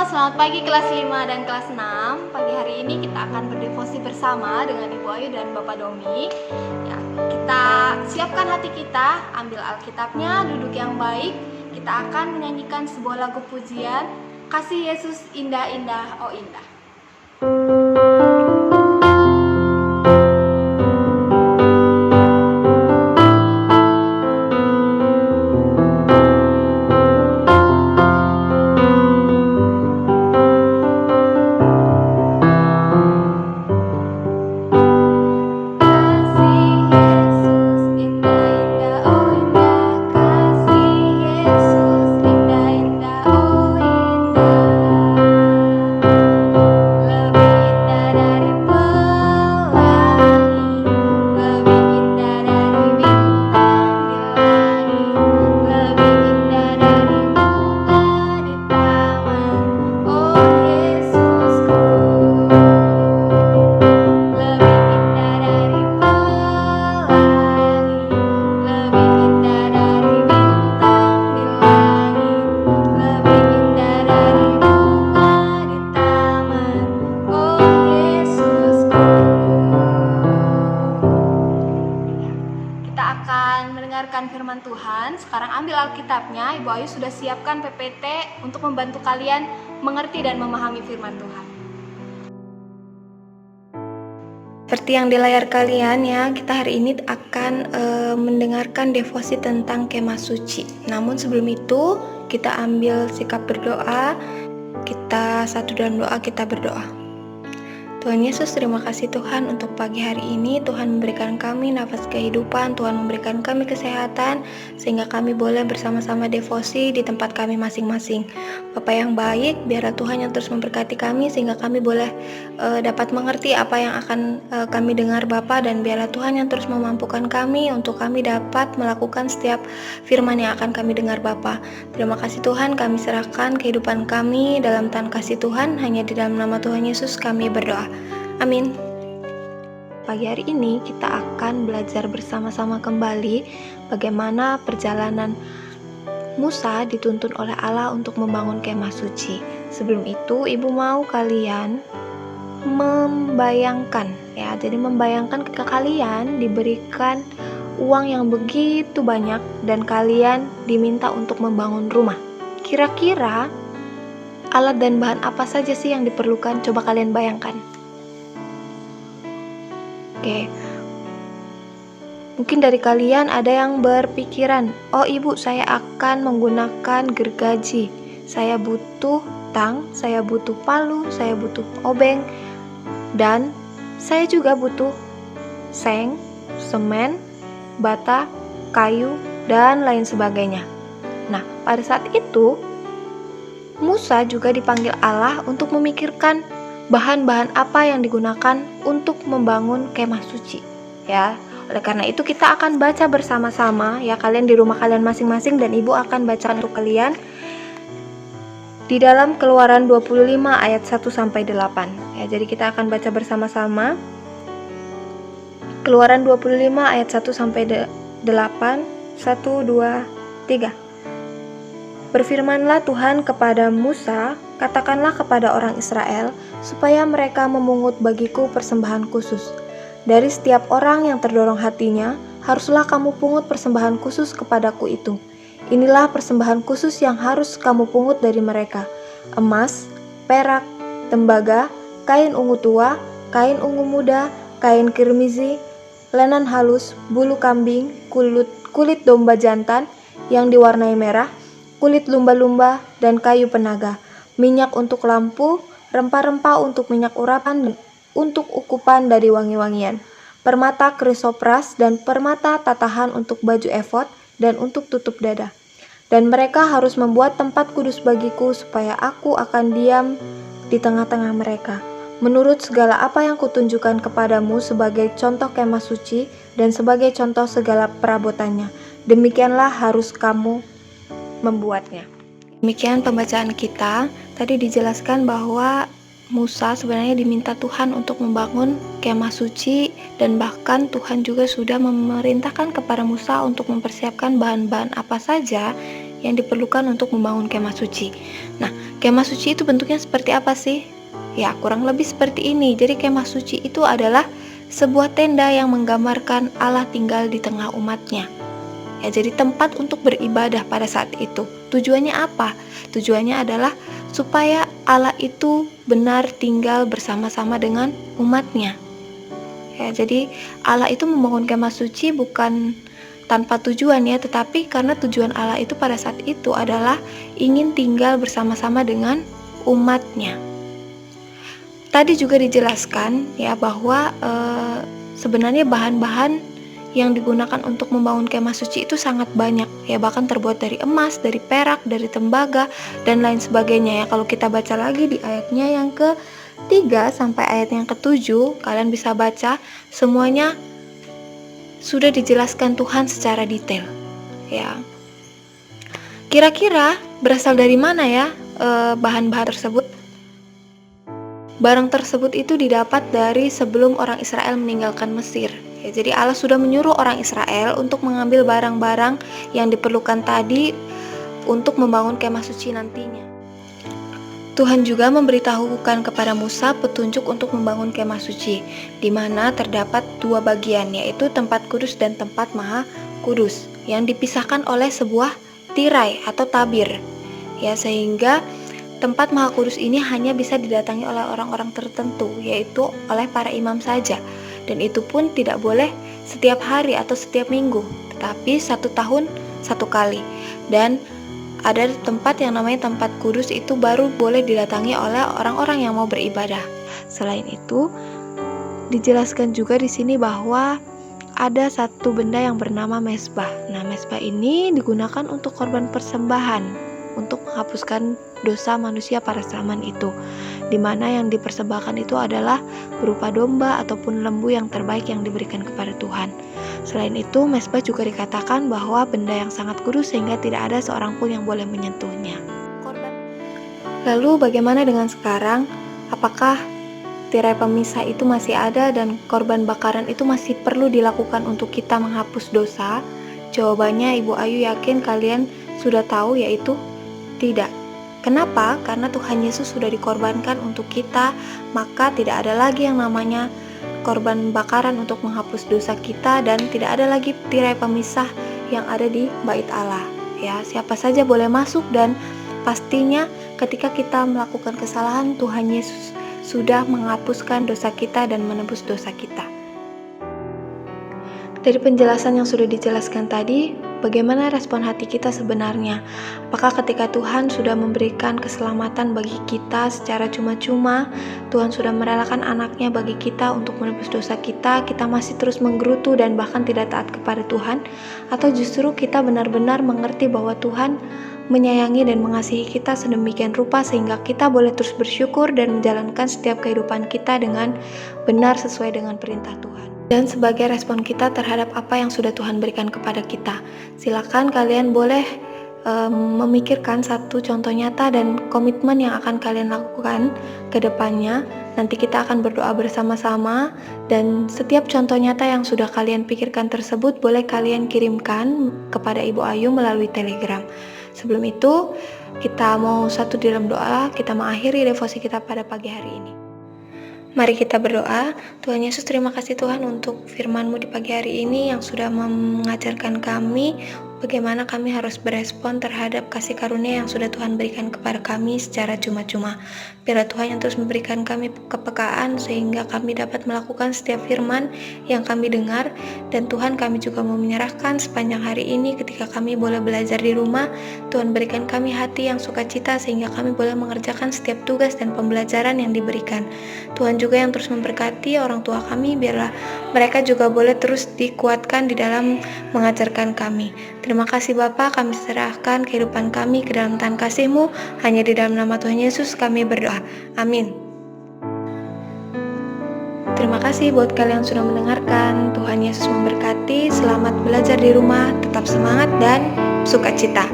selamat pagi kelas 5 dan kelas 6. Pagi hari ini kita akan berdevosi bersama dengan Ibu Ayu dan Bapak Domi. Ya, kita siapkan hati kita, ambil Alkitabnya, duduk yang baik. Kita akan menyanyikan sebuah lagu pujian, Kasih Yesus Indah-Indah, Oh Indah. Firman Tuhan. Sekarang ambil Alkitabnya. Ibu Ayu sudah siapkan PPT untuk membantu kalian mengerti dan memahami firman Tuhan. Seperti yang di layar kalian ya, kita hari ini akan mendengarkan devosi tentang kemah suci. Namun sebelum itu, kita ambil sikap berdoa. Kita satu dalam doa, kita berdoa. Tuhan Yesus, terima kasih Tuhan untuk pagi hari ini. Tuhan memberikan kami nafas kehidupan, Tuhan memberikan kami kesehatan, sehingga kami boleh bersama-sama devosi di tempat kami masing-masing. Bapa yang baik, biarlah Tuhan yang terus memberkati kami, sehingga kami boleh dapat mengerti apa yang akan kami dengar Bapa, dan biarlah Tuhan yang terus memampukan kami untuk kami dapat melakukan setiap firman yang akan kami dengar Bapa. Terima kasih Tuhan, kami serahkan kehidupan kami dalam tangan kasih Tuhan, hanya di dalam nama Tuhan Yesus kami berdoa. Amin. Pagi hari ini kita akan belajar bersama-sama kembali bagaimana perjalanan Musa dituntun oleh Allah untuk membangun kemah suci. Sebelum itu, Ibu mau kalian membayangkan ya. Jadi membayangkan ketika kalian diberikan uang yang begitu banyak dan kalian diminta untuk membangun rumah. Kira-kira alat dan bahan apa saja sih yang diperlukan? Coba kalian bayangkan. Oke, mungkin dari kalian ada yang berpikiran, oh ibu, saya akan menggunakan gergaji, saya butuh tang, saya butuh palu, saya butuh obeng, dan saya juga butuh seng, semen, bata, kayu, dan lain sebagainya. Nah, pada saat itu Musa juga dipanggil Allah untuk memikirkan bahan-bahan apa yang digunakan untuk membangun kemah suci ya. Oleh karena itu kita akan baca bersama-sama ya, kalian di rumah kalian masing-masing, dan ibu akan baca untuk kalian di dalam Keluaran 25 ayat 1 sampai 8 ya. Jadi kita akan baca bersama-sama Keluaran 25 ayat 1 sampai 8. 1, 2, 3. Berfirmanlah Tuhan kepada Musa, katakanlah kepada orang Israel, supaya mereka memungut bagiku persembahan khusus. Dari setiap orang yang terdorong hatinya, haruslah kamu pungut persembahan khusus kepadaku itu. Inilah persembahan khusus yang harus kamu pungut dari mereka: emas, perak, tembaga, kain ungu tua, kain ungu muda, kain kirmizi, lenan halus, bulu kambing, kulit domba jantan yang diwarnai merah, kulit lumba-lumba, dan kayu penaga, minyak untuk lampu, rempah-rempah untuk minyak urapan, dan untuk ukupan dari wangi-wangian, permata krisopras dan permata tatahan untuk baju efod dan untuk tutup dada. Dan mereka harus membuat tempat kudus bagiku, supaya aku akan diam di tengah-tengah mereka, menurut segala apa yang kutunjukkan kepadamu sebagai contoh kemah suci dan sebagai contoh segala perabotannya. Demikianlah harus kamu membuatnya. Demikian pembacaan kita. Tadi dijelaskan bahwa Musa sebenarnya diminta Tuhan untuk membangun kemah suci, dan bahkan Tuhan juga sudah memerintahkan kepada Musa untuk mempersiapkan bahan-bahan apa saja yang diperlukan untuk membangun kemah suci. Nah, Kemah suci itu bentuknya seperti apa sih? Ya, kurang lebih seperti ini. Jadi kemah suci itu adalah sebuah tenda yang menggambarkan Allah tinggal di tengah umatnya. Ya, jadi tempat untuk beribadah pada saat itu. Tujuannya apa? Tujuannya adalah supaya Allah itu benar tinggal bersama-sama dengan umatnya. Ya, jadi Allah itu membangun kemah suci bukan tanpa tujuan ya, tetapi karena tujuan Allah itu pada saat itu adalah ingin tinggal bersama-sama dengan umatnya. Tadi juga dijelaskan ya bahwa sebenarnya bahan-bahan yang digunakan untuk membangun kemah suci itu sangat banyak ya, bahkan terbuat dari emas, dari perak, dari tembaga dan lain sebagainya ya. Kalau kita baca lagi di ayatnya yang ke-3 sampai ayat yang ke-7, kalian bisa baca semuanya sudah dijelaskan Tuhan secara detail ya. Kira-kira berasal dari mana ya bahan-bahan tersebut? Barang tersebut itu didapat dari sebelum orang Israel meninggalkan Mesir. Ya, jadi Allah sudah menyuruh orang Israel untuk mengambil barang-barang yang diperlukan tadi untuk membangun kemah suci nantinya. Tuhan juga memberitahukan kepada Musa petunjuk untuk membangun kemah suci, di mana terdapat 2 bagian, yaitu tempat kudus dan tempat maha kudus, yang dipisahkan oleh sebuah tirai atau tabir. Ya, sehingga tempat maha kudus ini hanya bisa didatangi oleh orang-orang tertentu, yaitu oleh para imam saja. Dan itu pun tidak boleh setiap hari atau setiap minggu, tetapi 1 tahun 1 kali. Dan ada tempat yang namanya tempat kudus itu baru boleh didatangi oleh orang-orang yang mau beribadah. Selain itu, dijelaskan juga di sini bahwa ada satu benda yang bernama mezbah. Nah, mezbah ini digunakan untuk korban persembahan untuk menghapuskan dosa manusia pada zaman itu, di mana yang dipersembahkan itu adalah berupa domba ataupun lembu yang terbaik yang diberikan kepada Tuhan. Selain itu, mezbah juga dikatakan bahwa benda yang sangat kudus sehingga tidak ada seorang pun yang boleh menyentuhnya. Lalu bagaimana dengan sekarang? Apakah tirai pemisah itu masih ada dan korban bakaran itu masih perlu dilakukan untuk kita menghapus dosa? Jawabannya Ibu Ayu yakin kalian sudah tahu, yaitu tidak. Kenapa? Karena Tuhan Yesus sudah dikorbankan untuk kita, maka tidak ada lagi yang namanya korban bakaran untuk menghapus dosa kita, dan tidak ada lagi tirai pemisah yang ada di bait Allah. Ya, siapa saja boleh masuk, dan pastinya ketika kita melakukan kesalahan, Tuhan Yesus sudah menghapuskan dosa kita dan menebus dosa kita. Dari penjelasan yang sudah dijelaskan tadi, bagaimana respon hati kita sebenarnya? Apakah ketika Tuhan sudah memberikan keselamatan bagi kita secara cuma-cuma, Tuhan sudah merelakan anaknya bagi kita untuk menebus dosa kita, kita masih terus menggerutu dan bahkan tidak taat kepada Tuhan? Atau justru kita benar-benar mengerti bahwa Tuhan menyayangi dan mengasihi kita sedemikian rupa sehingga kita boleh terus bersyukur dan menjalankan setiap kehidupan kita dengan benar sesuai dengan perintah Tuhan? Dan sebagai respon kita terhadap apa yang sudah Tuhan berikan kepada kita, silakan kalian boleh memikirkan satu contoh nyata dan komitmen yang akan kalian lakukan ke depannya. Nanti kita akan berdoa bersama-sama, dan setiap contoh nyata yang sudah kalian pikirkan tersebut boleh kalian kirimkan kepada Ibu Ayu melalui Telegram. Sebelum itu, kita mau satu di dalam doa, kita mengakhiri devosi kita pada pagi hari ini. Mari kita berdoa. Tuhan Yesus, terima kasih Tuhan untuk firman-Mu di pagi hari ini yang sudah mengajarkan kami bagaimana kami harus berespon terhadap kasih karunia yang sudah Tuhan berikan kepada kami secara cuma-cuma. Biarlah Tuhan yang terus memberikan kami kepekaan sehingga kami dapat melakukan setiap firman yang kami dengar. Dan Tuhan, kami juga mau menyerahkan sepanjang hari ini ketika kami boleh belajar di rumah. Tuhan, berikan kami hati yang sukacita sehingga kami boleh mengerjakan setiap tugas dan pembelajaran yang diberikan. Tuhan juga yang terus memberkati orang tua kami, biarlah mereka juga boleh terus dikuatkan di dalam mengajarkan kami. Terima kasih Bapa, kami serahkan kehidupan kami ke dalam tangan kasih-Mu. Hanya di dalam nama Tuhan Yesus kami berdoa. Amin. Terima kasih buat kalian yang sudah mendengarkan. Tuhan Yesus memberkati. Selamat belajar di rumah, tetap semangat dan sukacita.